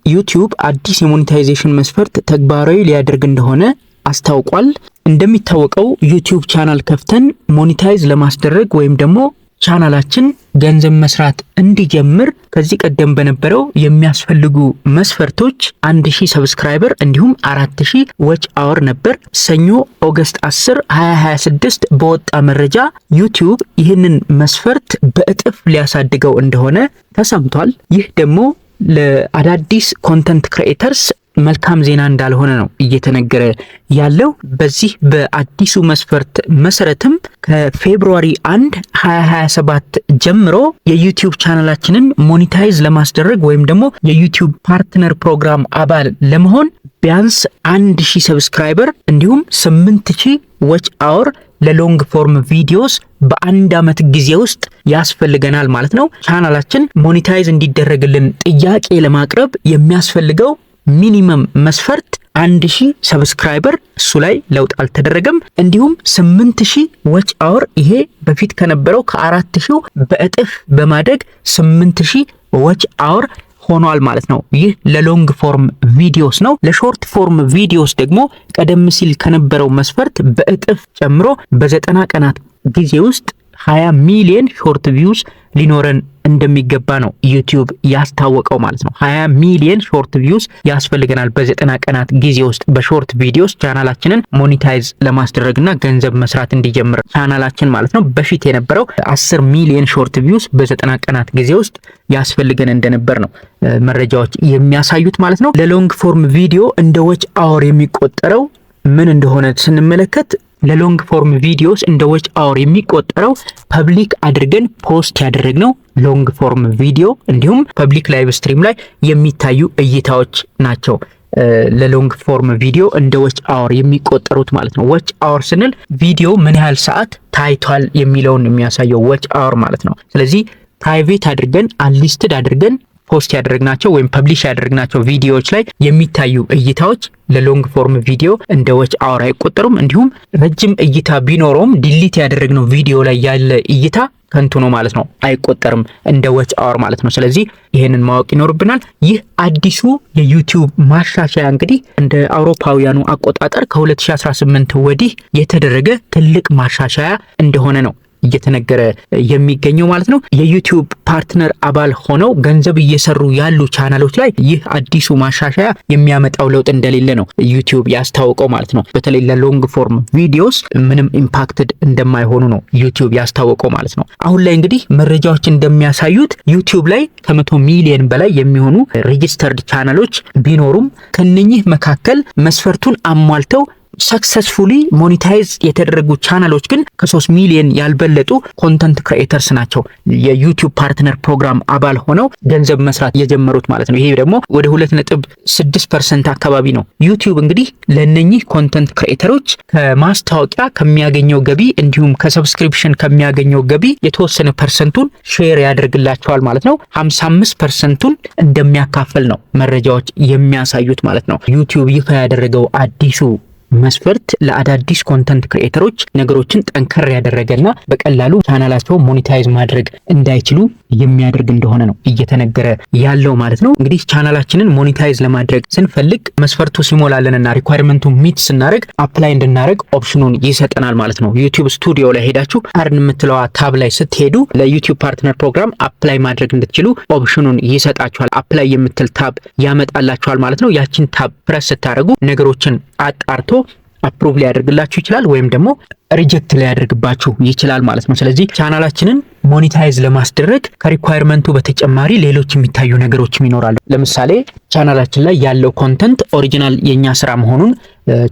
ዩቲዩብ አዲስ የሞኔታይዜሽን መስፈርት ተግባራዊ ሊያደርግ እንደሆነ አስታውቋል። እንደሚታወቀው ዩቲዩብ ቻናል ከፍተን ሞኔታይዝ ለማስደረግ ወይም ደግሞ ቻናላችን ገንዘብ መስራት እንዲጀምር ከዚህ ቀደም በነበረው የሚያስፈልጉ መስፈርቶች 1000 ሰብስክራይበር እንዲሁም 4000 ዎች አወር ነበር። ሰኞ ኦገስት 10 2026 በወጣ መረጃ ዩቲዩብ ይህንን መስፈርት በእጥፍ ሊያሳድገው እንደሆነ ተሰምቷል። ይህ ደግሞ ለአዳዲስ ኮንተንት ክሪኤተርስ መልካም ዜና እንዳልሆነ ነው እየተነገረ ያለው። በዚህ በአዲሱ መስፈርት መሰረትም ከፌብሩዋሪ 1 2027 ጀምሮ የዩቲዩብ ቻናላችንን ሞኔታይዝ ለማስደረግ ወይም ደግሞ የዩቲዩብ ፓርትነር ፕሮግራም አባል ለመሆን ቢያንስ 1000 ሰብስክራይበር እንዲሁም 8000 ዎች አወር ለሎንግ ፎርም ቪዲዮስ በአንድ አመት ጊዜ ውስጥ ያስፈልገናል ማለት ነው። ቻናላችን ሞኔታይዝ እንዲደረግልን ጥያቄ ለማቅረብ የሚያስፈልገው ሚኒመም መስፈርት 1000 ሰብስክራይበር፣ እሱ ላይ ለውጥ አልተደረገም። እንዲሁም 8000 ዎች አወር፣ ይሄ በፊት ከነበረው ከ4000 በእጥፍ በማደግ 8000 ዎች አወር ሆኗል ማለት ነው። ይህ ለሎንግ ፎርም ቪዲዮስ ነው። ለሾርት ፎርም ቪዲዮስ ደግሞ ቀደም ሲል ከነበረው መስፈርት በእጥፍ ጨምሮ በ90 ቀናት ጊዜ ውስጥ 20 ሚሊዮን ሾርት ቪውስ ሊኖረን እንደሚገባ ነው ዩቲዩብ ያስታወቀው ማለት ነው። 20 ሚሊዮን ሾርት ቪውስ ያስፈልገናል በ90 ቀናት ጊዜ ውስጥ በሾርት ቪዲዮስ ቻናላችንን ሞኔታይዝ ለማስደረግና ገንዘብ መስራት እንዲጀምር ቻናላችን ማለት ነው። በፊት የነበረው 10 ሚሊዮን ሾርት ቪውስ በ90 ቀናት ጊዜ ውስጥ ያስፈልገን እንደነበር ነው መረጃዎች የሚያሳዩት ማለት ነው። ለሎንግ ፎርም ቪዲዮ እንደ ዎች አወር የሚቆጠረው ምን እንደሆነ ስንመለከት ለሎንግ ፎርም ቪዲዮስ እንደ ዎች አወር የሚቆጠረው ፐብሊክ አድርገን ፖስት ያደረግነው ሎንግ ፎርም ቪዲዮ እንዲሁም ፐብሊክ ላይቭ ስትሪም ላይ የሚታዩ እይታዎች ናቸው። ለሎንግ ፎርም ቪዲዮ እንደ ዎች አወር የሚቆጠሩት ማለት ነው። ዎች አወር ስንል ቪዲዮ ምን ያህል ሰዓት ታይቷል የሚለውን የሚያሳየው ዎች አወር ማለት ነው። ስለዚህ ፕራይቬት አድርገን አንሊስትድ አድርገን ፖስት ያደረግናቸው ወይም ፐብሊሽ ያደረግናቸው ቪዲዮዎች ላይ የሚታዩ እይታዎች ለሎንግ ፎርም ቪዲዮ እንደ ዎች አወር አይቆጠሩም። እንዲሁም ረጅም እይታ ቢኖረውም ዲሊት ያደረግነው ቪዲዮ ላይ ያለ እይታ ከንቱ ነው ማለት ነው፣ አይቆጠርም እንደ ዎች አወር ማለት ነው። ስለዚህ ይሄንን ማወቅ ይኖርብናል። ይህ አዲሱ የዩቲዩብ ማሻሻያ እንግዲህ እንደ አውሮፓውያኑ አቆጣጠር ከ2018 ወዲህ የተደረገ ትልቅ ማሻሻያ እንደሆነ ነው እየተነገረ የሚገኘው ማለት ነው። የዩቲዩብ ፓርትነር አባል ሆነው ገንዘብ እየሰሩ ያሉ ቻናሎች ላይ ይህ አዲሱ ማሻሻያ የሚያመጣው ለውጥ እንደሌለ ነው ዩቲዩብ ያስታወቀው ማለት ነው። በተለይ ለሎንግ ፎርም ቪዲዮስ ምንም ኢምፓክትድ እንደማይሆኑ ነው ዩቲዩብ ያስታወቀው ማለት ነው። አሁን ላይ እንግዲህ መረጃዎች እንደሚያሳዩት ዩቲዩብ ላይ ከ100 ሚሊዮን በላይ የሚሆኑ ሬጂስተርድ ቻናሎች ቢኖሩም ከነኚህ መካከል መስፈርቱን አሟልተው ሰክሰስፉሊ ሞኔታይዝ የተደረጉ ቻናሎች ግን ከ3 ሚሊዮን ያልበለጡ ኮንተንት ክሪኤተርስ ናቸው የዩቲዩብ ፓርትነር ፕሮግራም አባል ሆነው ገንዘብ መስራት የጀመሩት ማለት ነው። ይሄ ደግሞ ወደ 2.6% አካባቢ ነው። ዩቲዩብ እንግዲህ ለነኚህ ኮንተንት ክሪኤተሮች ከማስታወቂያ ከሚያገኘው ገቢ እንዲሁም ከሰብስክሪፕሽን ከሚያገኘው ገቢ የተወሰነ ፐርሰንቱን ሼር ያደርግላቸዋል ማለት ነው። 55%ን እንደሚያካፍል ነው መረጃዎች የሚያሳዩት ማለት ነው። ዩቲዩብ ይፋ ያደረገው አዲሱ መስፈርት ለአዳዲስ ኮንተንት ክሪኤተሮች ነገሮችን ጠንከር ያደረገና በቀላሉ ቻናላቸው ሞኔታይዝ ማድረግ እንዳይችሉ የሚያደርግ እንደሆነ ነው እየተነገረ ያለው ማለት ነው። እንግዲህ ቻናላችንን ሞኔታይዝ ለማድረግ ስንፈልግ መስፈርቱ ሲሞላለንና ሪኳየርመንቱ ሚት ስናደርግ አፕላይ እንድናደርግ ኦፕሽኑን ይሰጠናል ማለት ነው። ዩቲዩብ ስቱዲዮ ላይ ሄዳችሁ አርን የምትለዋ ታብ ላይ ስትሄዱ ለዩቲዩብ ፓርትነር ፕሮግራም አፕላይ ማድረግ እንድትችሉ ኦፕሽኑን ይሰጣችኋል። አፕላይ የምትል ታብ ያመጣላችኋል ማለት ነው። ያቺን ታብ ፕረስ ስታደርጉ ነገሮችን አጣርቶ አፕሩቭ ሊያደርግላችሁ ይችላል ወይም ደግሞ ሪጀክት ሊያደርግባችሁ ይችላል ማለት ነው። ስለዚህ ቻናላችንን ሞኔታይዝ ለማስደረግ ከሪኳየርመንቱ በተጨማሪ ሌሎች የሚታዩ ነገሮችም ይኖራሉ። ለምሳሌ ቻናላችን ላይ ያለው ኮንተንት ኦሪጂናል የኛ ስራ መሆኑን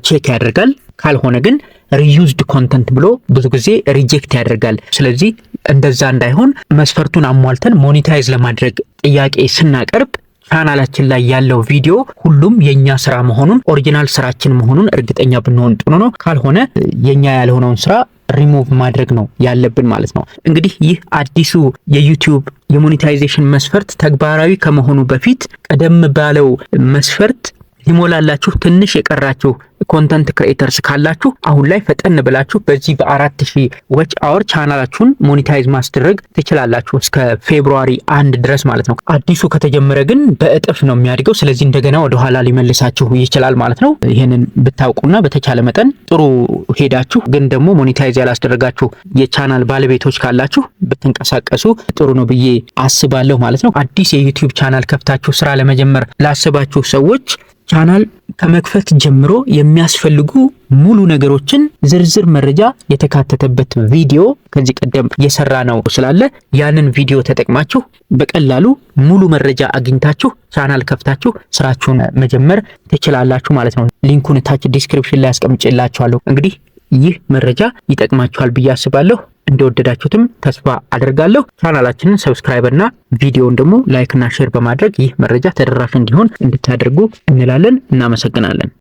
ቼክ ያደርጋል። ካልሆነ ግን ሪዩዝድ ኮንተንት ብሎ ብዙ ጊዜ ሪጀክት ያደርጋል። ስለዚህ እንደዛ እንዳይሆን መስፈርቱን አሟልተን ሞኔታይዝ ለማድረግ ጥያቄ ስናቀርብ ቻናላችን ላይ ያለው ቪዲዮ ሁሉም የኛ ስራ መሆኑን ኦሪጂናል ስራችን መሆኑን እርግጠኛ ብንሆን ጥሩ ነው። ካልሆነ የኛ ያልሆነውን ስራ ሪሙቭ ማድረግ ነው ያለብን ማለት ነው። እንግዲህ ይህ አዲሱ የዩቲዩብ የሞኔታይዜሽን መስፈርት ተግባራዊ ከመሆኑ በፊት ቀደም ባለው መስፈርት ሊሞላላችሁ ትንሽ የቀራችሁ ኮንተንት ክሬተርስ ካላችሁ አሁን ላይ ፈጠን ብላችሁ በዚህ በ4000 ዎች አወር ቻናላችሁን ሞኔታይዝ ማስደረግ ትችላላችሁ እስከ ፌብሩዋሪ 1 ድረስ ማለት ነው። አዲሱ ከተጀመረ ግን በእጥፍ ነው የሚያድገው። ስለዚህ እንደገና ወደ ኋላ ሊመልሳችሁ ይችላል ማለት ነው። ይሄንን ብታውቁና በተቻለ መጠን ጥሩ ሄዳችሁ ግን ደግሞ ሞኔታይዝ ያላስደረጋችሁ የቻናል ባለቤቶች ካላችሁ ብትንቀሳቀሱ ጥሩ ነው ብዬ አስባለሁ ማለት ነው። አዲስ የዩቲዩብ ቻናል ከፍታችሁ ስራ ለመጀመር ላሰባችሁ ሰዎች ቻናል ከመክፈት ጀምሮ የሚያስፈልጉ ሙሉ ነገሮችን ዝርዝር መረጃ የተካተተበት ቪዲዮ ከዚህ ቀደም የሰራ ነው ስላለ ያንን ቪዲዮ ተጠቅማችሁ በቀላሉ ሙሉ መረጃ አግኝታችሁ ቻናል ከፍታችሁ ስራችሁን መጀመር ትችላላችሁ ማለት ነው። ሊንኩን ታች ዲስክሪፕሽን ላይ አስቀምጬላችኋለሁ። እንግዲህ ይህ መረጃ ይጠቅማችኋል ብዬ አስባለሁ። እንደወደዳችሁትም ተስፋ አደርጋለሁ። ቻናላችንን ሰብስክራይብ እና ቪዲዮውን ደግሞ ላይክ እና ሼር በማድረግ ይህ መረጃ ተደራሽ እንዲሆን እንድታደርጉ እንላለን። እናመሰግናለን።